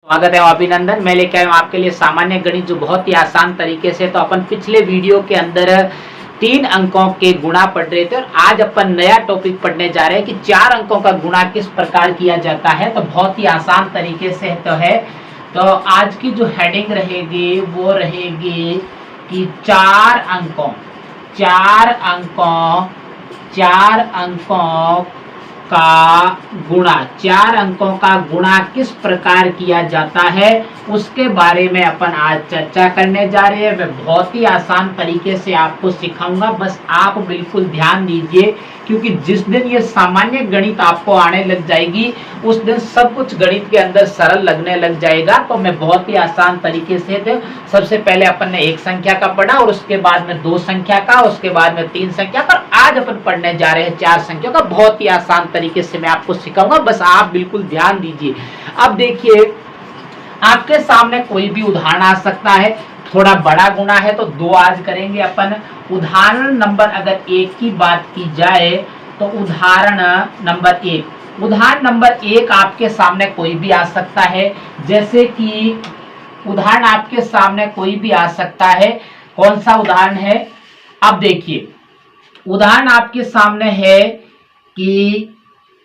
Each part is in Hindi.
स्वागत है अभिनंदन। मैं लेके आया हूँ आपके लिए सामान्य गणित जो बहुत ही आसान तरीके से। तो अपन पिछले वीडियो के अंदर 3 अंकों के गुणा पढ़ रहे थे और आज अपन नया टॉपिक पढ़ने जा रहे हैं कि 4 अंकों का गुणा किस प्रकार किया जाता है। तो बहुत ही आसान तरीके से तो है। तो आज की जो हेडिंग रहेगी वो रहेगी कि 4 अंकों का गुणा, 4 अंकों का गुणा किस प्रकार किया जाता है उसके बारे में अपन आज चर्चा करने जा रहे हैं। मैं बहुत ही आसान तरीके से आपको सिखाऊंगा, बस आप बिल्कुल ध्यान दीजिए क्योंकि जिस दिन ये सामान्य गणित आपको आने लग जाएगी उस दिन सब कुछ गणित के अंदर सरल लगने लग जाएगा। तो मैं बहुत ही आसान तरीके से थे। सबसे पहले अपन ने 1 संख्या का पढ़ा और उसके बाद में 2 संख्या का, उसके बाद में 3 संख्या का, आज अपन पढ़ने जा रहे हैं 4 संख्या का। बहुत ही आसान तरीके से मैं आपको सिखाऊंगा, बस आप बिल्कुल ध्यान दीजिए। अब देखिए आपके सामने कोई भी उदाहरण आ सकता है। थोड़ा बड़ा गुणा है तो 2 आज करेंगे अपन। उदाहरण नंबर अगर 1 की बात की जाए तो उदाहरण नंबर 1 आपके सामने कोई भी आ सकता है। जैसे कि उदाहरण आपके सामने कोई भी आ सकता है। कौन सा उदाहरण है? अब देखिए उदाहरण आपके सामने है कि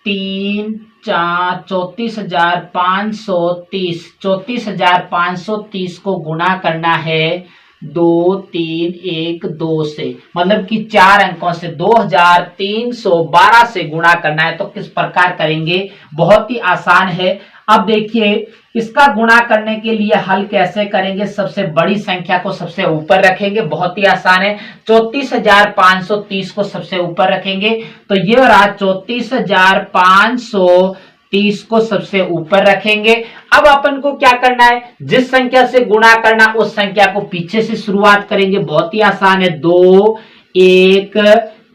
34,530 को गुणा करना है 2, 3, 1, 2 से, मतलब कि 4 अंकों से 2312 से गुणा करना है। तो किस प्रकार करेंगे? बहुत ही आसान है। अब देखिए इसका गुणा करने के लिए हल कैसे करेंगे? सबसे बड़ी संख्या को सबसे ऊपर रखेंगे, बहुत ही आसान है। 34,530 को सबसे ऊपर रखेंगे तो ये रहा 34,530 को सबसे ऊपर रखेंगे। अब अपन को क्या करना है? जिस संख्या से गुणा करना उस संख्या को पीछे से शुरुआत करेंगे। बहुत ही आसान है। 2, 1,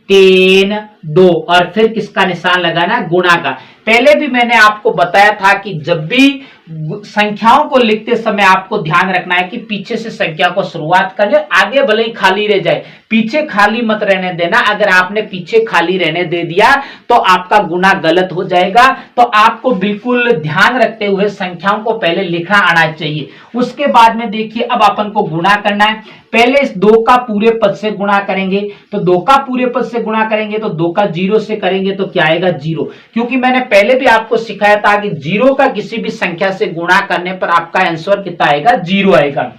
3, 2 और फिर किसका निशान लगाना? गुणा का। पहले भी मैंने आपको बताया था कि जब भी संख्याओं को लिखते समय आपको ध्यान रखना है कि पीछे से संख्या को शुरुआत करनी, आगे भले ही खाली रह जाए, पीछे खाली मत रहने देना। अगर आपने पीछे खाली रहने दे दिया तो आपका गुणा गलत हो जाएगा। तो आपको बिल्कुल ध्यान रखते हुए संख्याओं को पहले लिखना आना चाहिए। उसके बाद में देखिए अब अपन को गुणा करना है। पहले इस 2 का पूरे पद से गुणा करेंगे। तो 2 का पूरे पद से गुणा करेंगे तो 2 का 0 से करेंगे तो क्या आएगा? 0। क्योंकि मैंने पहले भी आपको सिखाया था कि 0 का किसी भी संख्या से गुणा करने पर आपका आंसर कितना आएगा? 0 आएगा।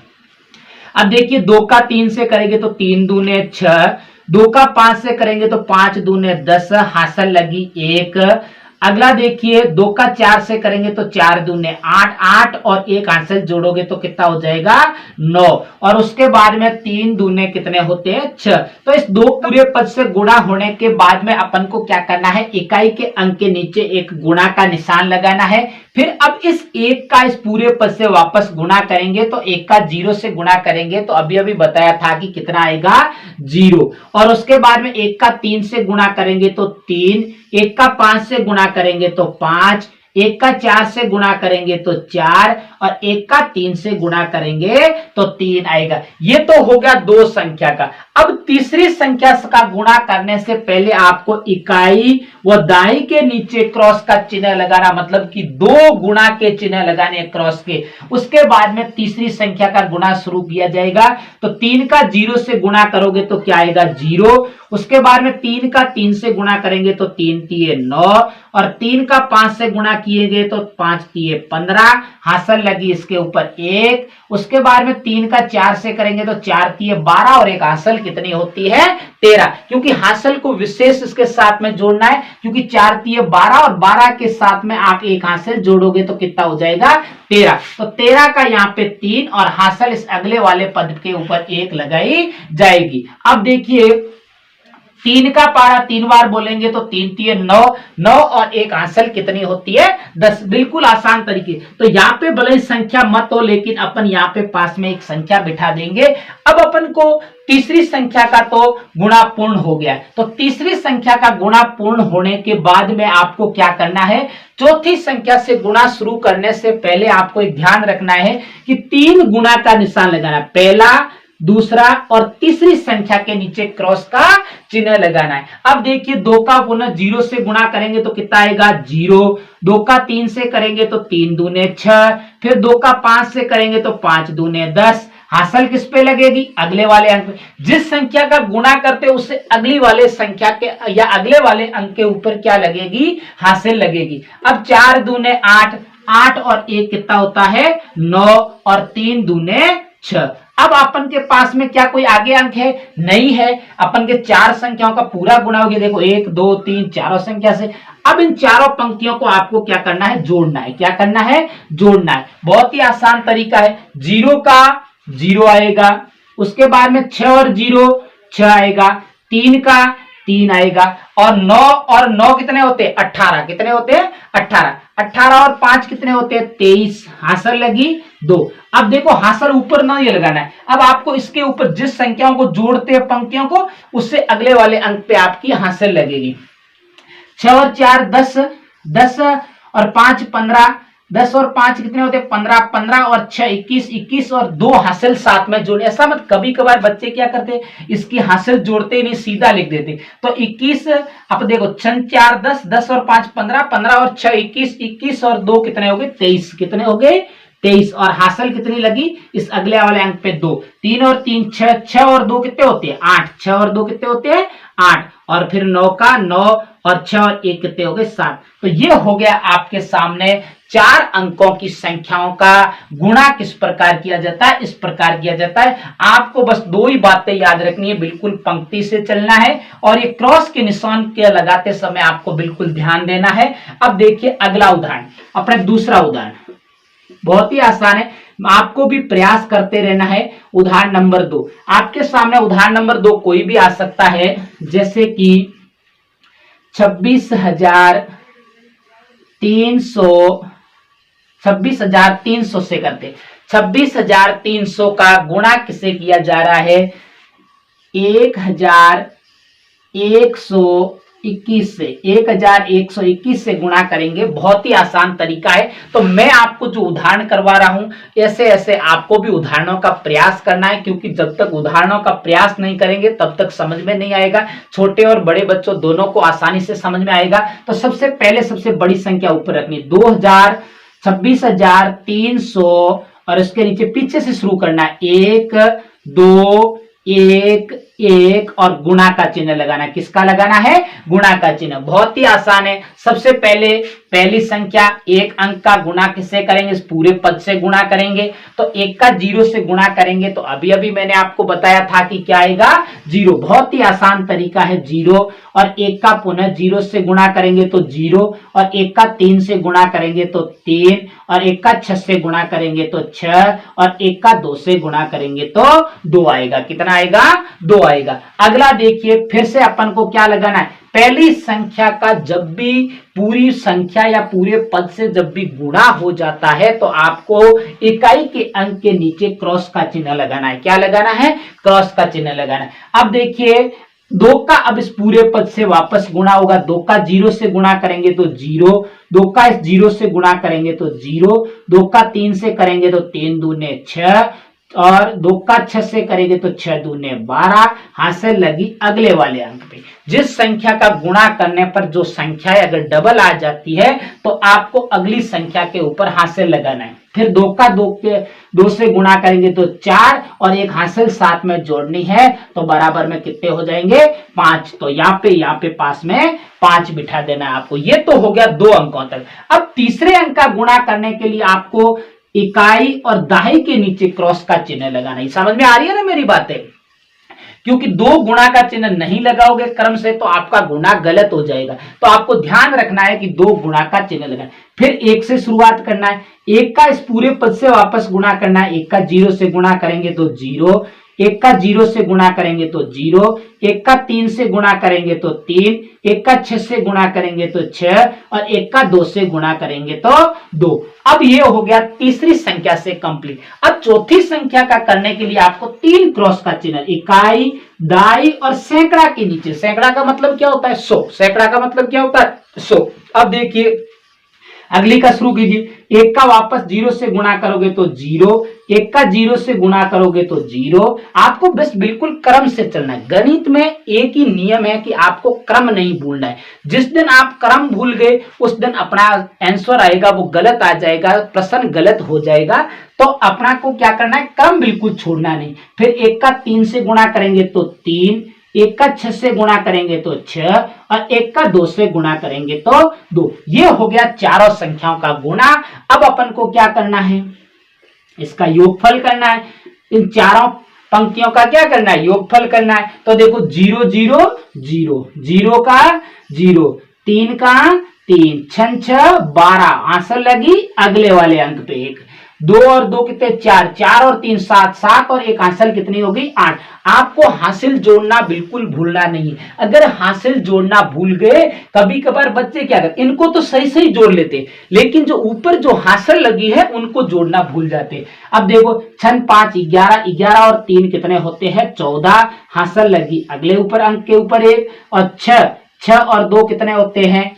अब देखिए 2 का 3 से करेंगे तो 3 दूने 6, 2 का 5 से करेंगे तो 5 दूने 10, हासिल लगी 1। अगला देखिए 2 का 4 से करेंगे तो 4 दूने 8, 8 और 1 हासिल जोड़ोगे तो कितना हो जाएगा? 9। और उसके बाद में 3 दूने कितने होते हैं? 6। तो इस 2 पूरे पद से गुणा होने के बाद में अपन को क्या करना है? इकाई के अंक के नीचे एक गुणा का निशान लगाना है। फिर अब इस 1 का इस पूरे पद से वापस गुणा करेंगे तो 1 का 0 से गुणा करेंगे तो अभी बताया था कि कितना आएगा? 0। और उसके बाद में 1 का 3 से गुणा करेंगे तो 3, 1 का 5 से गुणा करेंगे तो 5, 1 का 4 से गुणा करेंगे तो 4 और 1 का 3 से गुणा करेंगे तो 3 आएगा। ये तो हो गया 2 संख्या का। अब तीसरी संख्या का गुणा करने से पहले आपको इकाई व दाई के नीचे क्रॉस का चिन्ह लगाना, मतलब कि 2 गुणा के चिन्ह लगाने क्रॉस के। उसके बाद में तीसरी संख्या का गुणा शुरू किया जाएगा। तो 3 का 0 से गुणा करोगे तो क्या आएगा? 0। उसके बाद में 3 का 3 से गुणा करेंगे तो 3 तिये 9 और 3 का 5 से गुणा किए गए तो 5 तिये 15, हासिल लगी इसके ऊपर 1। उसके बाद में 3 का 4 से करेंगे तो 4 तिये 12 और एक हासिल कितनी होती है? 13। क्योंकि हासिल को विशेष इसके साथ में जोड़ना है, क्योंकि 4 तिये 12 और 12 के साथ में आप एक हासिल जोड़ोगे तो कितना हो जाएगा? 13। तो 13 का यहाँ पे 3 और हासिल इस अगले वाले पद के ऊपर 1 लगाई जाएगी। अब देखिए 3 का पारा 3 बार बोलेंगे तो 3 तिये 9, 9 और एक हासिल कितनी होती है? 10। बिल्कुल आसान तरीके। तो यहाँ पे भले संख्या मत हो लेकिन अपन यहाँ पे पास में एक संख्या बिठा देंगे। अब अपन को तीसरी संख्या का तो गुणा पूर्ण हो गया। तो तीसरी संख्या का गुणा पूर्ण होने के बाद में आपको क्या करना है? चौथी संख्या से गुणा शुरू करने से पहले आपको एक ध्यान रखना है कि 3 गुणा का निशान लगाना। पहला, दूसरा और तीसरी संख्या के नीचे क्रॉस का चिन्ह लगाना है। अब देखिए 2 का पुनः 0 से गुणा करेंगे तो कितना आएगा 0, 2 का 3 से करेंगे तो 3 दूने 6, फिर 2 का 5 से करेंगे तो 5 दूने 10। हासिल किस पे लगेगी, अगले वाले अंक पे। जिस संख्या का गुणा करते हैं उससे अगली वाले संख्या के या अगले वाले अंक के ऊपर क्या लगेगी, हासिल लगेगी। अब 4 दूने 8, 8 और 1 कितना होता है 9, और 3 दूने 6। अब अपन के पास में क्या कोई आगे अंक है, नहीं है। अपन के 4 संख्याओं का पूरा गुणा हो गया, देखो 1 2 3 चारों संख्या से। अब इन चारों पंक्तियों को आपको क्या करना है, जोड़ना है। क्या करना है, जोड़ना है। बहुत ही आसान तरीका है। 0 का 0 आएगा, उसके बाद में 6 और 0 6 आएगा, 3 का 3 आएगा, और 9 कितने होते हैं 18। कितने होते हैं 18। 18 और 5 कितने होते हैं 23। हासिल लगी 2। अब देखो हासिल ऊपर ना ये लगाना है, अब आपको इसके ऊपर जिस संख्याओं को जोड़ते हैं पंक्तियों को, उससे अगले वाले अंक पे आपकी हासिल लगेगी। 6 और 4 10, 10 और 5 15, 10 और 5 कितने होते हैं 15, 15 और 6 21, 21 और 2 हासिल साथ में जोड़े। ऐसा मत, कभी कभार बच्चे क्या करते हैं इसकी हासिल जोड़ते नहीं, सीधा लिख देते। तो 21, अब देखो 6 4 10, 10 और 5 15, 15 और 6 21, 21 और 2 कितने हो गए 23। कितने हो गए 23। और हासिल कितनी लगी इस अगले वाले अंक पे 2। 3 और 3 6, 6 और 2 कितने होते हैं 8, 6 और 2 कितने होते हैं 8, और फिर 9 का 9 और 6 और 1 कितने हो गए 7। तो ये हो गया आपके सामने 4 अंकों की संख्याओं का गुणा किस प्रकार किया जाता है, इस प्रकार किया जाता है। आपको बस 2 ही बातें याद रखनी है, बिल्कुल पंक्ति से चलना है, और ये क्रॉस के निशान के लगाते समय आपको बिल्कुल ध्यान देना है। अब देखिए अगला उदाहरण, अपना दूसरा उदाहरण बहुत ही आसान है, आपको भी प्रयास करते रहना है। उदाहरण नंबर 2 आपके सामने, उदाहरण नंबर 2 कोई भी आ सकता है, जैसे कि 26,300 से करते। 26,300 का गुणा किसे किया जा रहा है 1121 से। 1121 से गुणा करेंगे, बहुत ही आसान तरीका है। तो मैं आपको जो उदाहरण करवा रहा हूं, ऐसे ऐसे आपको भी उदाहरणों का प्रयास करना है, क्योंकि जब तक उदाहरणों का प्रयास नहीं करेंगे तब तक समझ में नहीं आएगा। छोटे और बड़े बच्चों दोनों को आसानी से समझ में आएगा। तो सबसे पहले सबसे बड़ी संख्या ऊपर रखनी, 26,300, और इसके नीचे पीछे से शुरू करना है 1 2 1 1, और गुणा का चिन्ह लगाना है। किसका लगाना है, गुणा का चिन्ह। बहुत ही आसान है। सबसे पहले पहली संख्या 1 अंक का गुणा किससे करेंगे, इस पूरे पद से गुणा करेंगे। तो 1 का 0 से गुणा करेंगे, तो अभी अभी मैंने आपको बताया था कि क्या आएगा 0। बहुत ही आसान तरीका है 0, और 1 का पुनः 0 से गुणा करेंगे तो 0, और 1 का 3 से गुणा करेंगे तो 3, और 1 का 6 से गुणा करेंगे तो 6, और 1 का 2 से गुणा करेंगे तो 2 आएगा। कितना आएगा 2 आएगा। अगला देखिए, फिर से अपन को क्या लगाना है, पहली संख्या का जब भी पूरी संख्या या पूरे पद से जब भी गुणा हो जाता है, तो आपको इकाई के अंक के नीचे क्रॉस का चिन्ह लगाना है। क्या लगाना है, क्रॉस का चिन्ह लगाना है। अब देखिए 2 का अब इस पूरे पद से वापस गुणा होगा। 2 का 0 से गुणा करेंगे तो 0, 2 का इस 0 से गुणा करेंगे तो 0, 2 का 3 से करेंगे तो 3 दूने 6, और 2 का 6 से करेंगे तो 6 दूने 12। हासिल लगी अगले वाले अंक पे। जिस संख्या का गुणा करने पर जो संख्या अगर डबल आ जाती है, तो आपको अगली संख्या के ऊपर हासिल लगाना है। फिर 2 का 2 से गुणा करेंगे तो 4, और एक हासिल साथ में जोड़नी है, तो बराबर में कितने हो जाएंगे 5। तो यहाँ पे पास में 5 बिठा देना है आपको। ये तो हो गया 2 अंकों तक। अब तीसरे अंक का गुणा करने के लिए आपको इकाई और दाई के नीचे क्रॉस का चिन्ह लगाना है। समझ में आ रही है ना मेरी बातें, क्योंकि 2 गुणा का चिन्ह नहीं लगाओगे क्रम से तो आपका गुणा गलत हो जाएगा। तो आपको ध्यान रखना है कि 2 गुणा का चिन्ह लगाना। फिर 1 से शुरुआत करना है, 1 का इस पूरे पद से वापस गुणा करना है। 1 का 0 से गुणा करेंगे तो 0, 1 का 0 से गुणा करेंगे तो 0, 1 का 3 से गुणा करेंगे तो 3, 1 का 6 से गुणा करेंगे तो 6, और 1 का 2 से गुणा करेंगे तो 2। अब ये हो गया तीसरी संख्या से कंप्लीट। अब चौथी संख्या का करने के लिए आपको 3 क्रॉस का चिन्ह, इकाई, दाई और सैकड़ा के नीचे। सैकड़ा का मतलब क्या होता है 100। सैकड़ा का मतलब क्या होता है 100। अब देखिए अगली का शुरू कीजिए। एक का वापस 0 से गुणा करोगे तो 0, एक का 0 से गुणा करोगे तो 0। आपको बस बिल्कुल क्रम से चलना है। गणित में एक ही नियम है कि आपको क्रम नहीं भूलना है। जिस दिन आप क्रम भूल गए उस दिन अपना आंसर आएगा वो गलत आ जाएगा, प्रश्न गलत हो जाएगा। तो अपना को क्या करना है, क्रम बिल्कुल छोड़ना नहीं। फिर एक का 3 से गुणा करेंगे तो 3, एक का 6 से गुणा करेंगे तो 6 और एक का 2 से गुणा करेंगे तो 2। ये हो गया चारों संख्याओं का गुणा। अब अपन को क्या करना है, इसका योगफल करना है। इन चारों पंक्तियों का क्या करना है, योगफल करना है। तो देखो 0 0 0, 0 का 0, 3 का 3, 6 6 12, आंसर लगी अगले वाले अंक पे 1। 2 और 2 कितने, 4, 4 और 3 7, 7 और 1 आंसर कितनी हो गई, 8। आपको हासिल जोड़ना बिल्कुल भूलना नहीं। अगर हासिल जोड़ना भूल गए, कभी कभार बच्चे क्या करते, इनको तो सही सही जोड़ लेते, लेकिन जो ऊपर जो हासिल लगी है उनको जोड़ना भूल जाते। अब देखो 6 5 11, 11 और 3 कितने होते हैं, 14, हासिल लगी अगले ऊपर अंक के ऊपर 1। और 6 और 2 कितने होते हैं,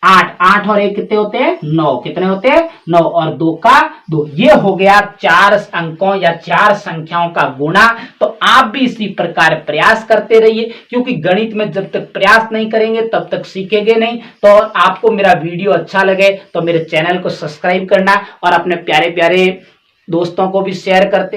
8, 8 और 1 कितने होते हैं, 9, कितने होते हैं, 9 और 2 का 2। ये हो गया 4 अंकों या 4 संख्याओं का गुणा। तो आप भी इसी प्रकार प्रयास करते रहिए, क्योंकि गणित में जब तक प्रयास नहीं करेंगे तब तक सीखेंगे नहीं। तो आपको मेरा वीडियो अच्छा लगे तो मेरे चैनल को सब्सक्राइब करना और अपने प्यारे प्यारे दोस्तों को भी शेयर करते